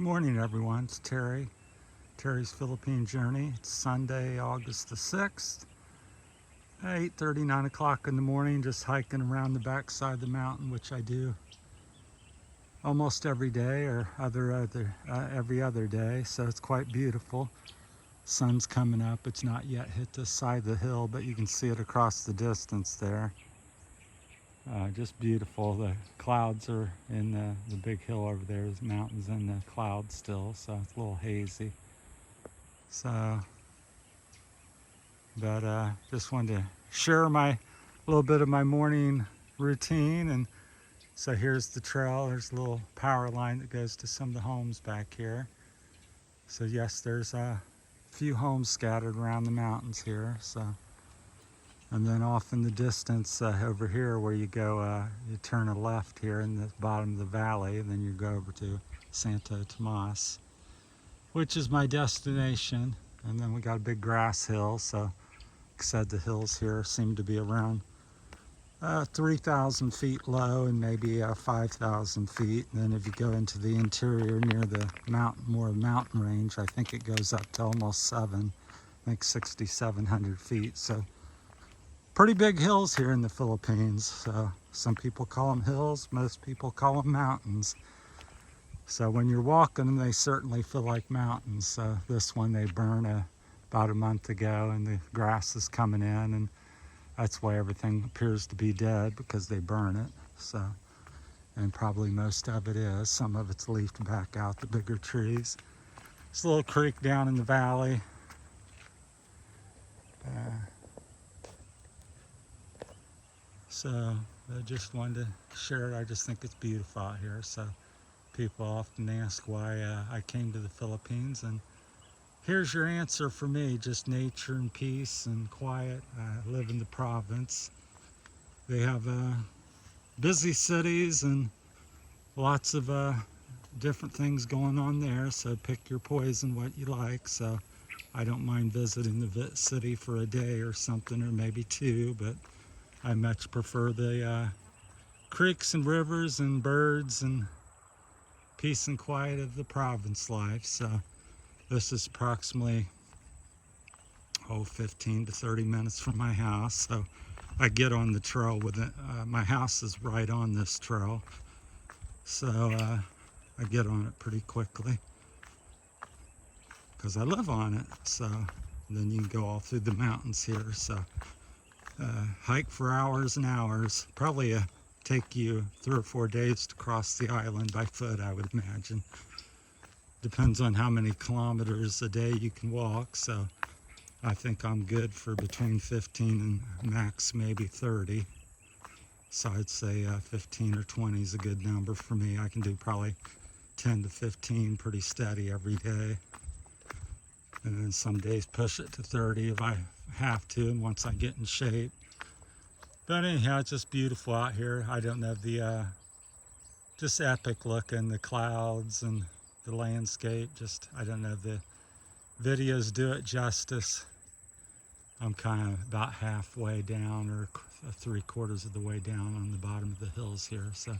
Good morning, everyone. It's Terry's Philippine Journey. It's Sunday, August the 6th, 8:30, 9 o'clock in the morning, just hiking around the backside of the mountain, which I do almost every day or every other day. So it's quite beautiful. Sun's coming up. It's not yet hit this side of the hill, but you can see it across the distance there. Just beautiful. The clouds are in the big hill over there. There's mountains in the clouds still, so it's a little hazy. So, but just wanted to share a little bit of my morning routine. And so here's the trail. There's a little power line that goes to some of the homes back here. So yes, there's a few homes scattered around the mountains here. So. And then off in the distance over here where you go, you turn a left here in the bottom of the valley, and then you go over to Santo Tomas, which is my destination. And then we got a big grass hill, so like I said, the hills here seem to be around 3,000 feet low and maybe 5,000 feet. And then if you go into the interior near the mountain, more mountain range, I think it goes up to almost I think 6,700 feet. So pretty big hills here in the Philippines. So some people call them hills, most people call them mountains. So when you're walking them, they certainly feel like mountains. So this one they burned about a month ago, and the grass is coming in, and that's why everything appears to be dead, because they burn it. So, and probably most of it is. Some of it's leafed back out, the bigger trees. There's a little creek down in the valley. So I just wanted to share it. I just think it's beautiful out here. So people often ask why I came to the Philippines, and here's your answer for me: just nature and peace and quiet. I live in the province. They have busy cities and lots of different things going on there, so pick your poison what you like. So I don't mind visiting the city for a day or something, or maybe two, but I much prefer the creeks and rivers and birds and peace and quiet of the province life. So this is approximately 15 to 30 minutes from my house. So I get on the trail with it. My house is right on this trail, so I get on it pretty quickly because I live on it. So then you can go all through the mountains here. So hike for hours and hours. Probably take you 3 or 4 days to cross the island by foot, I would imagine. Depends on how many kilometers a day you can walk. So I think I'm good for between 15 and max maybe 30. So I'd say 15 or 20 is a good number for me. I can do probably 10 to 15 pretty steady every day. And then some days push it to 30 if I have to, and once I get in shape. But anyhow, it's just beautiful out here. I don't know, the just epic looking, the clouds and the landscape. Just, I don't know, the videos do it justice. I'm kind of about halfway down, or 3/4 of the way down on the bottom of the hills here. So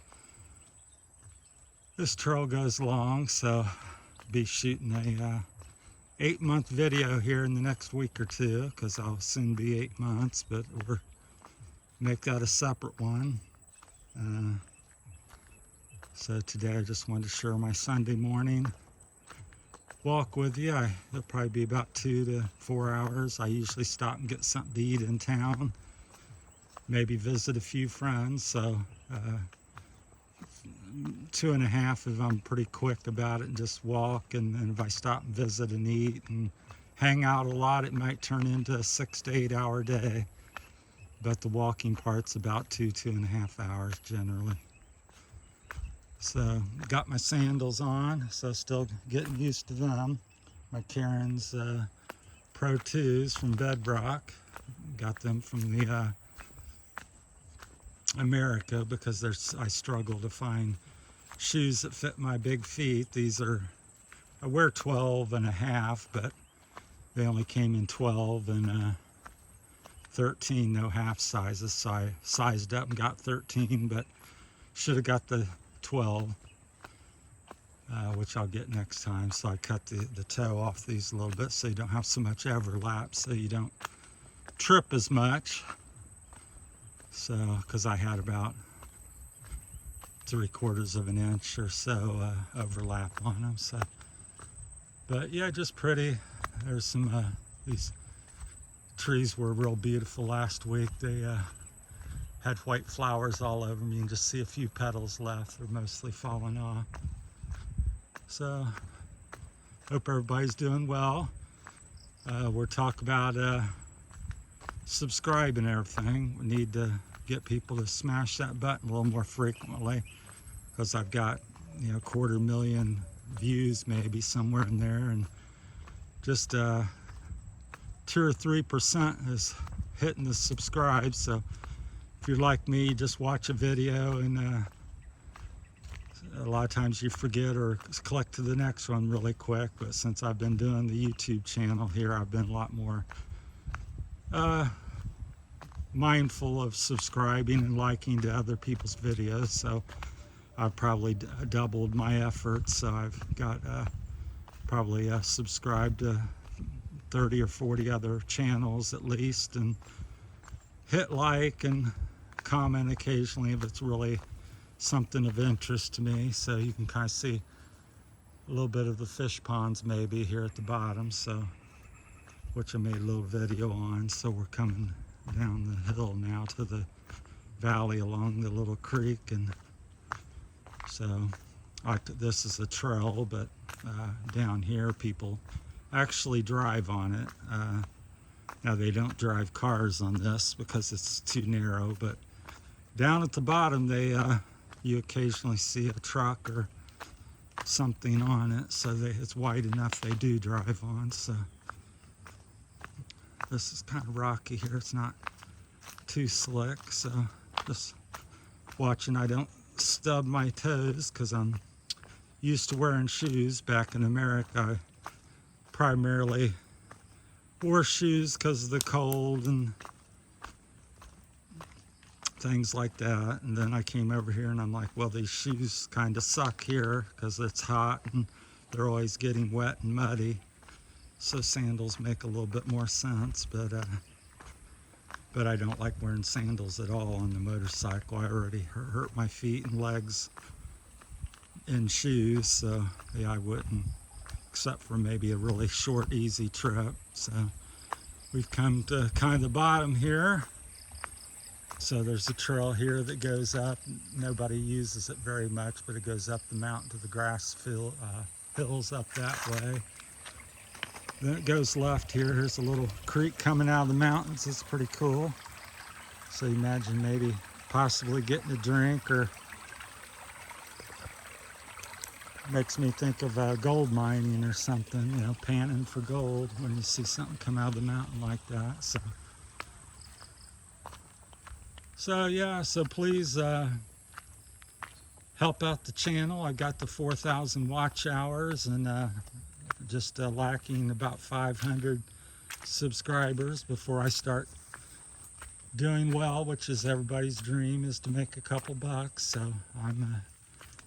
this trail goes long, so I'll be shooting a 8-month video here in the next week or two, because I'll soon be 8 months, but we'll make that a separate one. So today I just wanted to share my Sunday morning walk with you. It'll probably be about 2 to 4 hours. I usually stop and get something to eat in town, maybe visit a few friends. So 2.5 if I'm pretty quick about it and just walk. And then if I stop and visit and eat and hang out a lot, it might turn into a 6 to 8 hour day. But the walking part's about 2.5 hours generally. So got my sandals on, so still getting used to them. My Cairns Pro 2s from Bedrock. Got them from the America, because I struggle to find shoes that fit my big feet. These are, I wear 12.5, but they only came in 12 and 13, no half sizes. So I sized up and got 13, but should have got the 12. which I'll get next time. So I cut the toe off these a little bit so you don't have so much overlap, so you don't trip as much. So, because I had about 3/4 of an inch or so overlap on them. So, but yeah, just pretty. There's some these trees were real beautiful last week. They had white flowers all over them. You can just see a few petals left. They're mostly falling off. So, hope everybody's doing well. We're talking about subscribe and everything. We need to get people to smash that button a little more frequently, because I've got, 250,000 views maybe somewhere in there, and just 2 or 3% is hitting the subscribe. So if you're like me, just watch a video and a lot of times you forget or click to the next one really quick. But since I've been doing the YouTube channel here, I've been a lot more mindful of subscribing and liking to other people's videos. So I've probably doubled my efforts. So I've got probably subscribed to 30 or 40 other channels at least, and hit like and comment occasionally if it's really something of interest to me. So you can kind of see a little bit of the fish ponds maybe here at the bottom, so which I made a little video on. So we're coming down the hill now to the valley along the little creek, and so this is a trail, but down here people actually drive on it. Now they don't drive cars on this because it's too narrow, but down at the bottom you occasionally see a truck or something on it, so it's wide enough they do drive on. So this is kind of rocky here. It's not too slick, so just watching I don't stub my toes, because I'm used to wearing shoes. Back in America, I primarily wore shoes because of the cold and things like that. And then I came over here and I'm like, well, these shoes kind of suck here because it's hot and they're always getting wet and muddy. So sandals make a little bit more sense, but I don't like wearing sandals at all on the motorcycle. I already hurt my feet and legs in shoes, so yeah, I wouldn't, except for maybe a really short, easy trip. So we've come to kind of the bottom here. So there's a trail here that goes up. Nobody uses it very much, but it goes up the mountain to the grass hills up that way. Then it goes left here. Here's a little creek coming out of the mountains. It's pretty cool. So you imagine maybe possibly getting a drink, or makes me think of gold mining or something, panning for gold when you see something come out of the mountain like that. So yeah, so please help out the channel. I got the 4,000 watch hours, and just lacking about 500 subscribers before I start doing well, which is everybody's dream, is to make a couple bucks. So I'm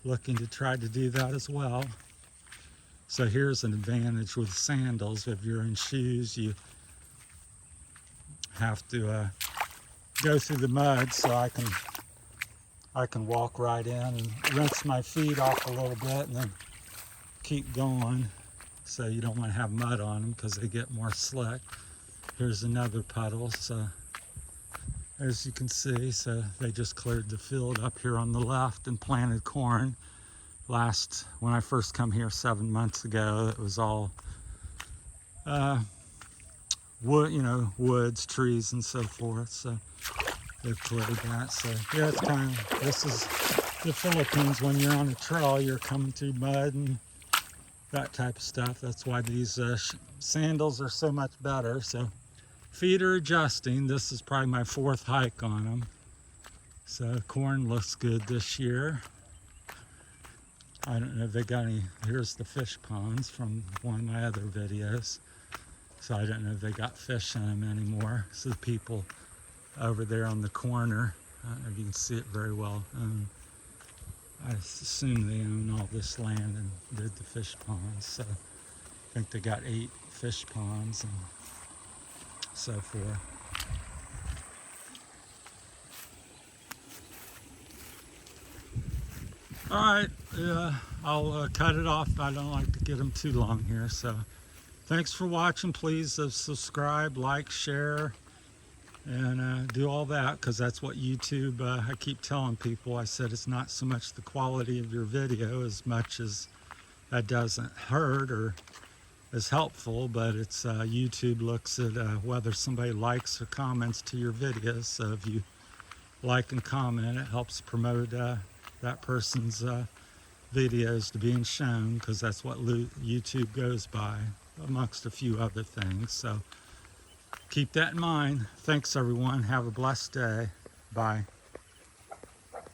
looking to try to do that as well. So here's an advantage with sandals. If you're in shoes, you have to go through the mud, so I can walk right in and rinse my feet off a little bit and then keep going. So you don't want to have mud on them because they get more slick. Here's another puddle. So as you can see, so they just cleared the field up here on the left and planted corn. When I first come here 7 months ago, it was all wood, woods, trees, and so forth. So they've cleared that. So yeah, it's this is the Philippines. When you're on a trail, you're coming through mud and that type of stuff. That's why these sandals are so much better. So feet are adjusting. This is probably my 4th hike on them. So corn looks good this year. I don't know if they got any. Here's the fish ponds from one of my other videos. So I don't know if they got fish in them anymore. So the people over there on the corner, I don't know if you can see it very well, I assume they own all this land and did the fish ponds. So I think they got 8 fish ponds and so forth. All right, I'll cut it off. I don't like to get them too long here. So thanks for watching. Please subscribe, like, share, and do all that, because that's what YouTube, I keep telling people. I said it's not so much the quality of your video as much as that doesn't hurt or is helpful, but it's YouTube looks at whether somebody likes or comments to your videos. So if you like and comment, it helps promote that person's videos to being shown, because that's what YouTube goes by, amongst a few other things. So keep that in mind. Thanks everyone. Have a blessed day. Bye.